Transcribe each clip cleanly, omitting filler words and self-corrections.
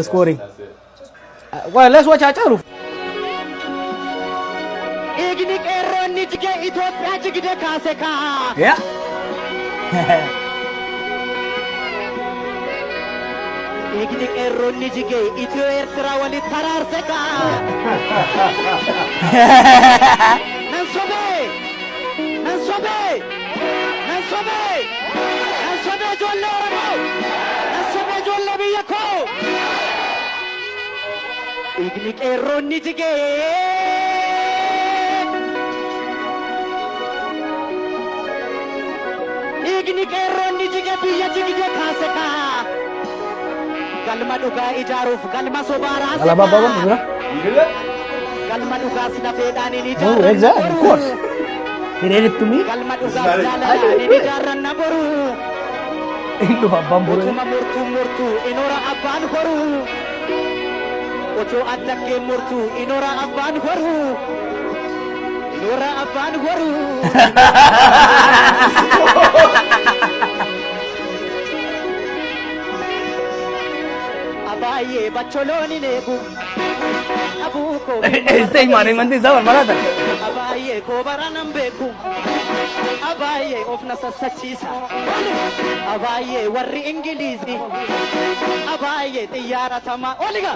scoring. Well, let's watch Acharu. Yeah. Ignik erronni jige biyya jigide kaaseka galma dhuga ijaaruf galma sobara Ala baba kan gura? galma dhuga sina fedani ni Oh, exactly, of course. He read it to me. galma dhuga sina ni jaran naboru Indo babam buru. tuma murtu inora aban horu ocho attakke murtu inora aban horu abaye bacholoni nebu abuko Este mane mandi zaman marata. abaye ko baranam beku abaye ofna sachisa abaye warri ingilizi abaye tiyara tama oliga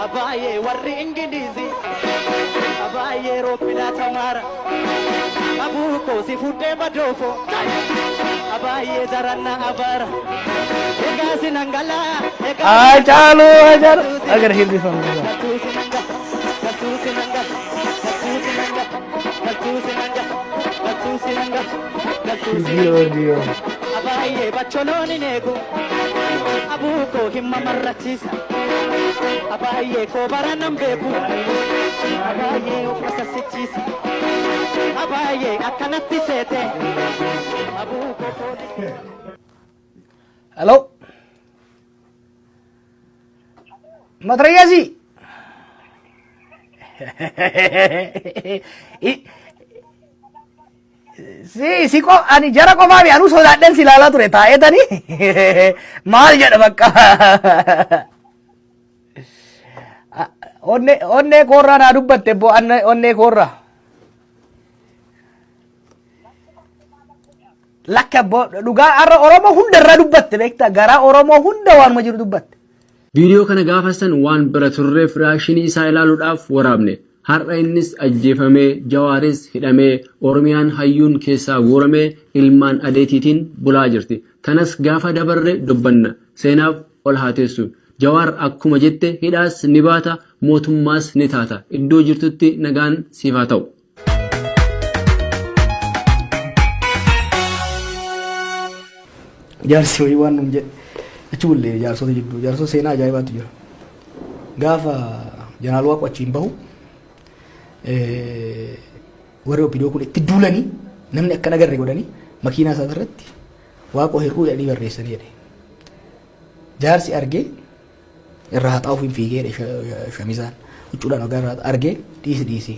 abaye warri ingilizi abaye ropila tamara abuko sifude badofo abaye zaranna abara egasi nangala Acharu, Acharu. Agar hear this one. Dio. abaye bacholoni nego abuko himma marrachisa abaye ko baranam beku abaye ofasa sichisa abaye akanatti sete abuko Hello. Matrayasi. Si kok ani jara kok mami anu sodaadhan si lala ture taa'ee tani maal jedha bakka onne koorraa naa dubbatte bo onne koorraa lakka bo dhugaa arra oromoo hunda irraa dubbatte beektaa garaa oromoo hunda waanuma jiru dubbatte. Viidiyoo kana gaafastan waan bira turreef reakshinii isaa ilaaluudhaaf waraabne. Har'a innis ajjeefamee Jawaaris hidhamee Oromiyaan hayyuun keessaa guuramee ilmaan adeetiitiin bulaa jirti. Kanas gaafa dabarre dubbanna. Seenaaf ol haa teessu. Jawaar akkuma jette hidhaas ni baata mootummaas ni taata. Iddoo jirtutti nagaan siif haa ta'u. Jaarsi wayii waan nuun jedhe achi bullee jaarsota jidduu jaarsota seenaa ajaa'ibaatu jira. Gaafa Jeneraal Waaqoo achiin bahu warri OPDO kun itti duulanii namni akkana garre godhanii makiinaa isaa irratti Waaqoo hir'uu jedhanii barreessanii jedhe. Jaarsi argee irraa haxaa'uuf hin fiigee shamizaan huccuudhaan ogaa irraa argee dhiisi.